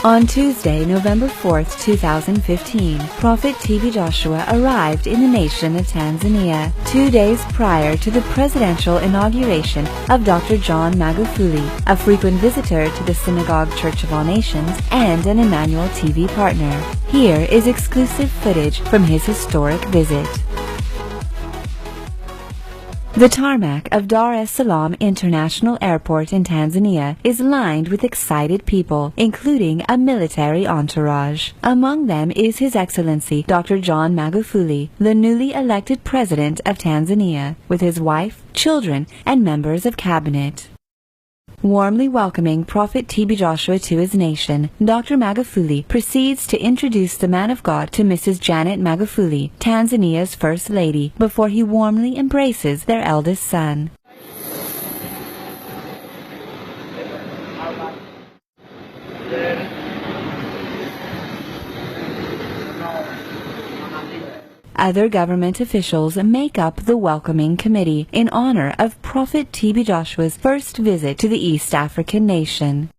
On Tuesday, November 4th, 2015, Prophet T.B Joshua arrived in the nation of Tanzania 2 days prior to the presidential inauguration of Dr. John Magufuli, a frequent visitor to the Synagogue Church of All Nations and an Emmanuel TV partner. Here is exclusive footage from his historic visit. The tarmac of Dar es Salaam International Airport in Tanzania is lined with excited people, including a military entourage. Among them is His Excellency Dr. John Magufuli, the newly elected President of Tanzania, with his wife, children, and members of cabinet. Warmly welcoming Prophet T.B Joshua to his nation, Dr. Magufuli proceeds to introduce the man of God to Mrs. Janet Magufuli, Tanzania's First Lady, before he warmly embraces their eldest son. Other government officials make up the welcoming committee in honor of Prophet T.B Joshua's first visit to the East African nation.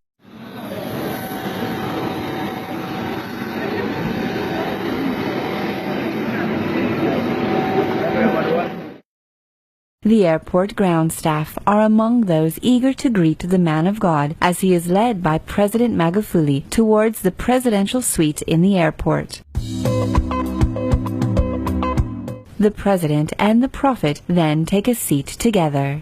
The airport ground staff are among those eager to greet the man of God as he is led by President Magufuli towards the presidential suite in the airport. The President and the Prophet then take a seat together.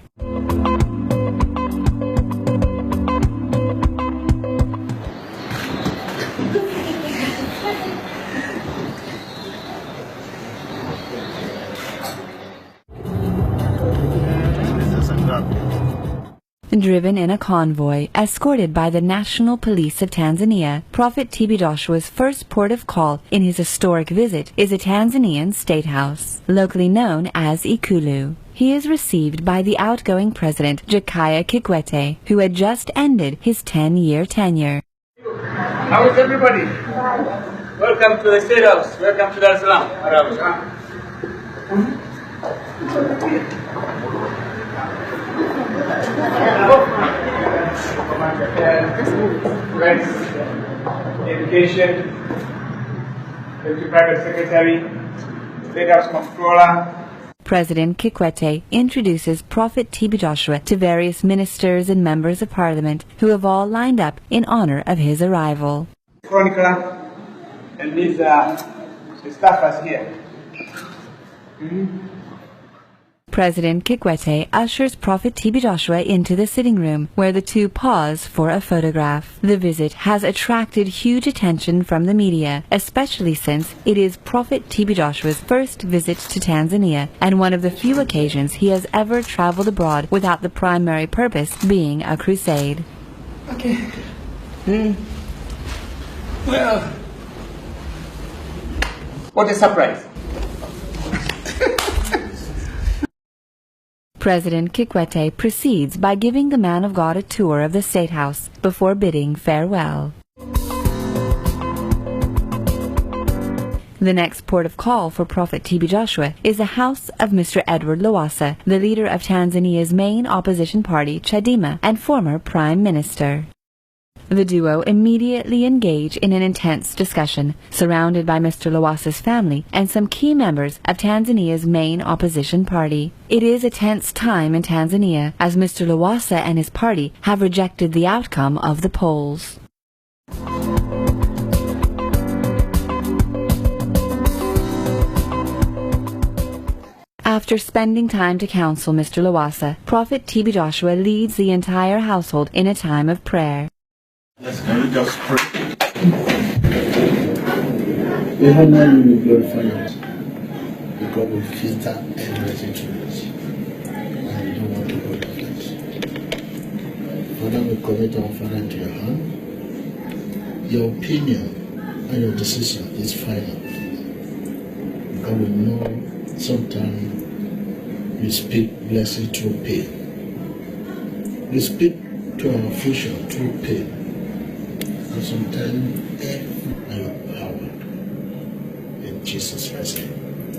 Driven in a convoy, escorted by the National Police of Tanzania, Prophet T.B Joshua's first port of call in his historic visit is a Tanzanian state house, locally known as Ikulu. He is received by the outgoing President Jakaya Kikwete, who had just ended his 10-year tenure. How is everybody? Welcome to the State House. Welcome to Dar es Salaam. Rights, education, Deputy Private Secretary, State House Comptroller. President Kikwete introduces Prophet T.B Joshua to various ministers and members of parliament who have all lined up in honor of his arrival. Chronicler, and these are the staffers here. President Kikwete ushers Prophet T.B Joshua into the sitting room, where the two pause for a photograph. The visit has attracted huge attention from the media, especially since it is Prophet T.B Joshua's first visit to Tanzania and one of the few occasions he has ever traveled abroad without the primary purpose being a crusade. Okay. Well, what a surprise. President Kikwete proceeds by giving the man of God a tour of the State House before bidding farewell. The next port of call for Prophet T.B Joshua is the house of Mr. Edward Lowassa, the leader of Tanzania's main opposition party, Chadema, and former Prime Minister. The duo immediately engage in an intense discussion, surrounded by Mr. Lowassa's family and some key members of Tanzania's main opposition party. It is a tense time in Tanzania, as Mr. Lowassa and his party have rejected the outcome of the polls. After spending time to counsel Mr. Lowassa, Prophet T.B Joshua leads the entire household in a time of prayer. Yes, can we just pray? We honor you, we glorify you, because we filter everything to us, and we don't want to hold it. Father, we commit our Father into your hand. Your opinion and your decision is final, because we know sometimes you speak blessing through pain. You speak to our future through pain. And sometimes every your power. In Jesus Christ's name.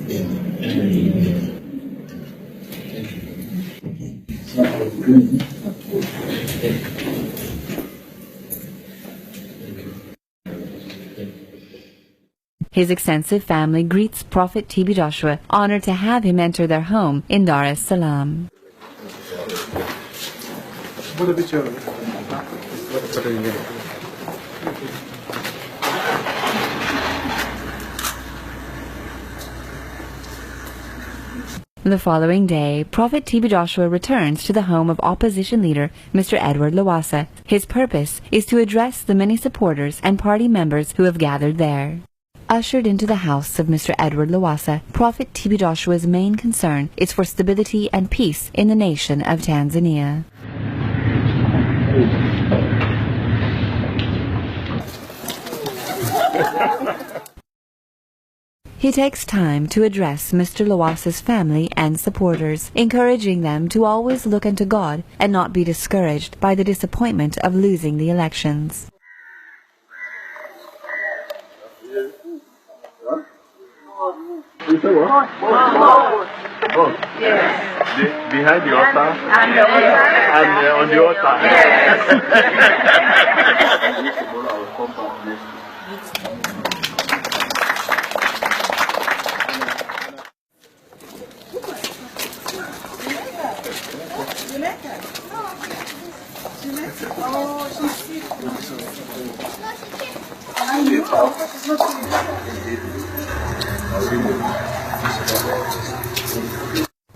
Amen. Amen. Amen. Thank you. His extensive family greets Prophet T.B Joshua, honored to have him enter their home in Dar es Salaam. The following day, Prophet T.B Joshua returns to the home of opposition leader Mr. Edward Lowassa. His purpose is to address the many supporters and party members who have gathered there. Ushered into the house of Mr. Edward Lowassa, Prophet T.B Joshua's main concern is for stability and peace in the nation of Tanzania. He takes time to address Mr. Lowassa's family and supporters, encouraging them to always look unto God and not be discouraged by the disappointment of losing the elections. You say what? Both. Yes. Behind the altar? And on the altar.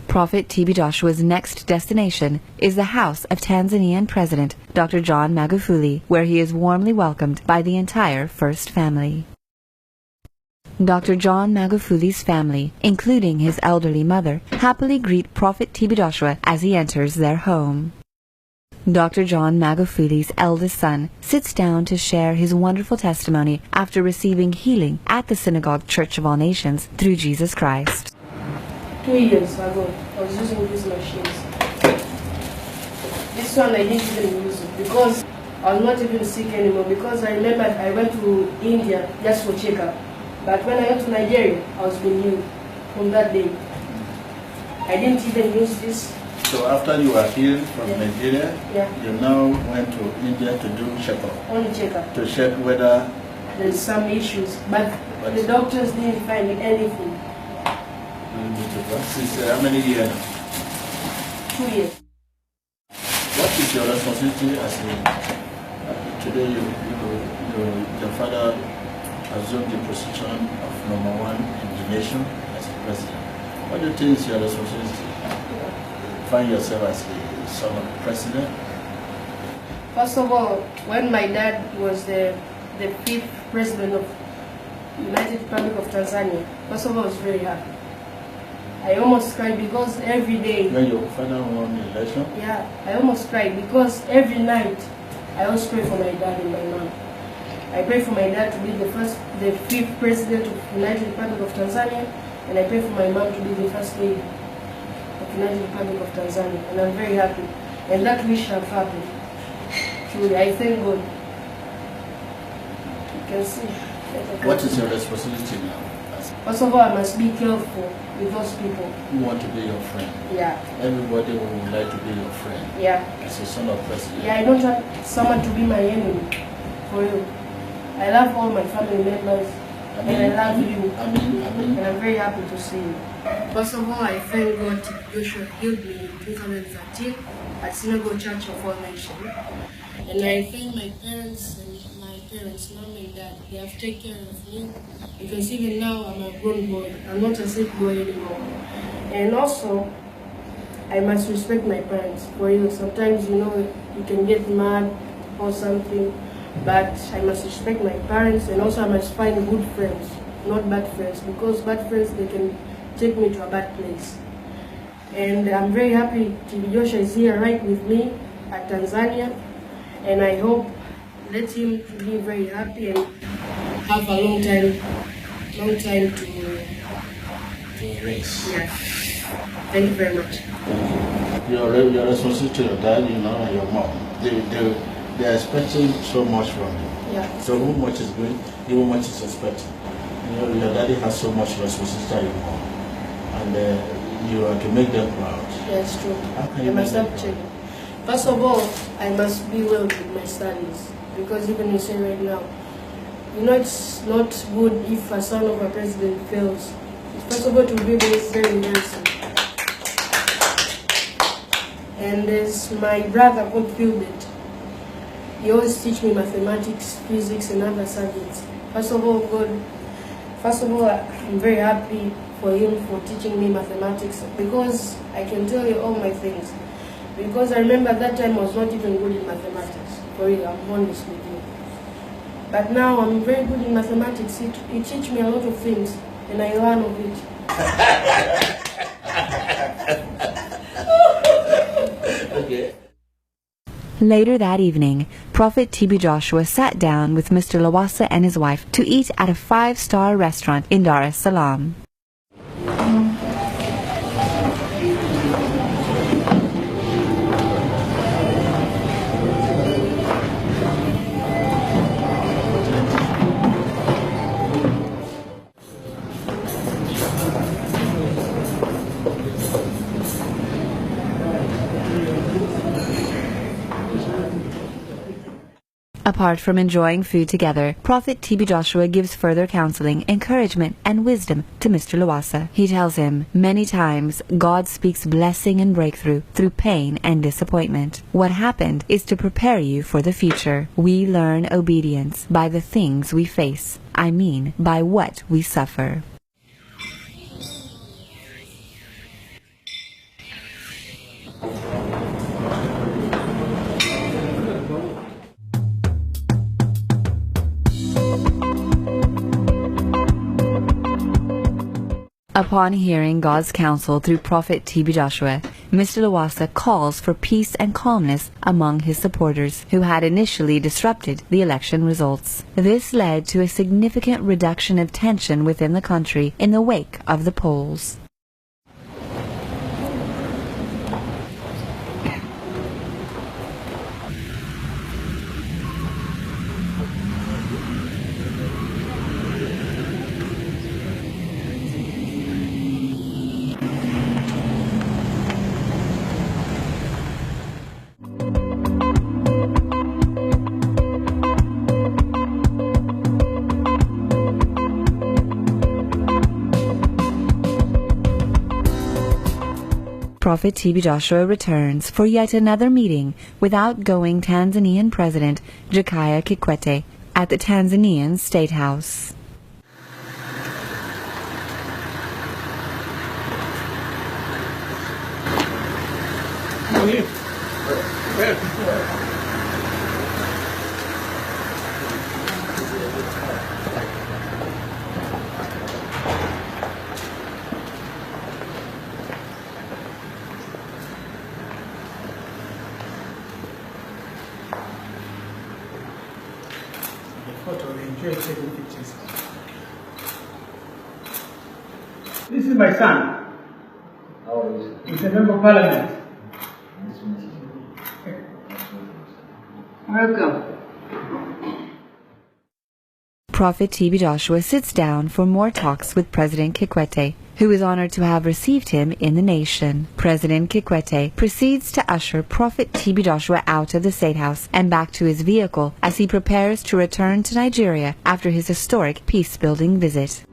Prophet T.B Joshua's next destination is the house of Tanzanian President Dr. John Magufuli, where he is warmly welcomed by the entire First family. Dr. John Magufuli's family, including his elderly mother, happily greet Prophet T.B Joshua as he enters their home. Dr. John Magufuli's eldest son sits down to share his wonderful testimony after receiving healing at the Synagogue Church of All Nations through Jesus Christ. 2 years ago, I was using these machines. This one I didn't even use it because I was not even sick anymore, because I remember I went to India just for checkup. But when I went to Nigeria, I was renewed from that day. I didn't even use this. So after you were healed from Nigeria, you now went to India to do checkup. Only checkup. To check whether there's some issues, but the doctors didn't find anything. Since how many years now? 2 years. What is your responsibility as today your father assumed the position of #1 in the nation as president? What do you think is your responsibility? Find yourself as the son of the president? First of all, when my dad was the 5th president of United Republic of Tanzania, first of all, I was very happy. I almost cried because every day... When your father won the election? Yeah, I almost cried because every night I always pray for my dad and my mom. I pray for my dad to be the 5th president of United Republic of Tanzania, and I pray for my mom to be the first lady of United Republic of Tanzania, and I'm very happy. And that wish have happened. Truly, I thank God. You can see. What is your responsibility now? First of all, I must be careful with those people who want to be your friend. Yeah. Everybody who would like to be your friend. Yeah. As a son of president. Yeah, I don't want someone to be my enemy. For you. I love all my family members. And I love you. And I'm very happy to see you. First of all, I thank God T.B Joshua healed me in 2013 at Synagogue Church of All Nations. And I thank my parents, mom and dad. They have taken care of me, because even now I'm a grown boy. I'm not a sick boy anymore. And also, I must respect my parents. For you, sometimes you can get mad or something, but I must respect my parents, and also I must find good friends, not bad friends, because bad friends, they can take me to a bad place. And I'm very happy T.B Joshua is here right with me at Tanzania, and I hope let him be very happy and have a long time to race. Yeah. Thank you very much. Your responsibility to your dad, and your mom. They are expecting so much from you. Yeah. So how much is going? How much is expecting? Your daddy has so much responsibility to your mom, and you are to make them proud. Yes, true. How can you I must make have them checked. proud? First of all, I must be well with my studies, because even you say right now, You know, it's not good if a son of a president fails. It's possible to do this very embarrassing. And there's my brother called Philbert. He always teach me mathematics, physics, and other subjects. First of all, I'm very happy for him for teaching me mathematics, because I can tell you all my things. Because I remember that time I was not even good in mathematics. For real, I'm honest with you. But now I'm very good in mathematics. It teaches me a lot of things, and I learn of it. Okay. Later that evening, Prophet T.B. Joshua sat down with Mr. Lawasa and his wife to eat at a 5-star restaurant in Dar es Salaam. Apart from enjoying food together, Prophet T.B. Joshua gives further counseling, encouragement, and wisdom to Mr. Lawasa. He tells him, many times God speaks blessing and breakthrough through pain and disappointment. What happened is to prepare you for the future. We learn obedience by the things we face. I mean, by what we suffer. Upon hearing God's counsel through Prophet T.B. Joshua, Mr. Lawasa calls for peace and calmness among his supporters, who had initially disrupted the election results. This led to a significant reduction of tension within the country in the wake of the polls. Prophet T.B. Joshua returns for yet another meeting with outgoing Tanzanian President Jakaya Kikwete at the Tanzanian State House. This is my son. He's a member of parliament. Welcome. Prophet T.B. Joshua sits down for more talks with President Kikwete, who is honored to have received him in the nation. President Kikwete proceeds to usher Prophet T.B. Joshua out of the State House and back to his vehicle as he prepares to return to Nigeria after his historic peace-building visit.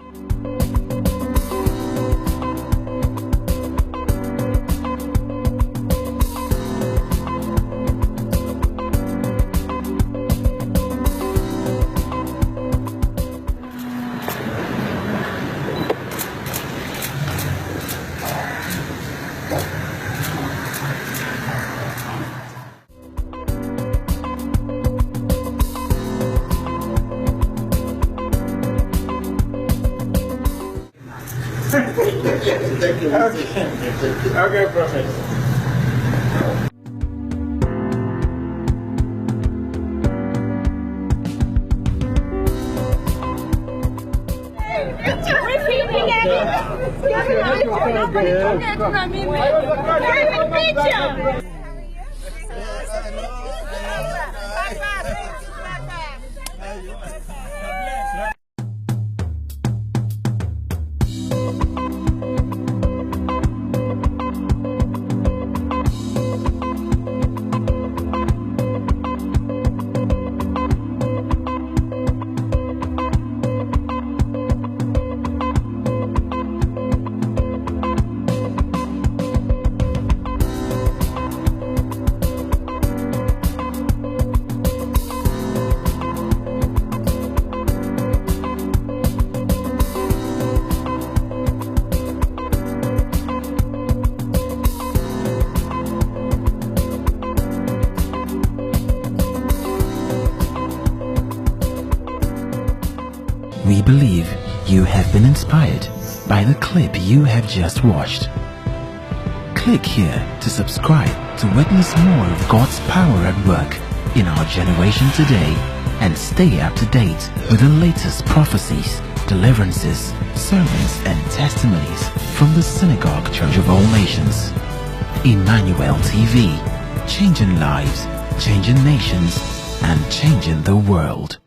Okay, Prophet. We believe you have been inspired by the clip you have just watched. Click here to subscribe to witness more of God's power at work in our generation today and stay up to date with the latest prophecies, deliverances, sermons and testimonies from the Synagogue Church of All Nations. Emmanuel TV, changing lives, changing nations, and changing the world.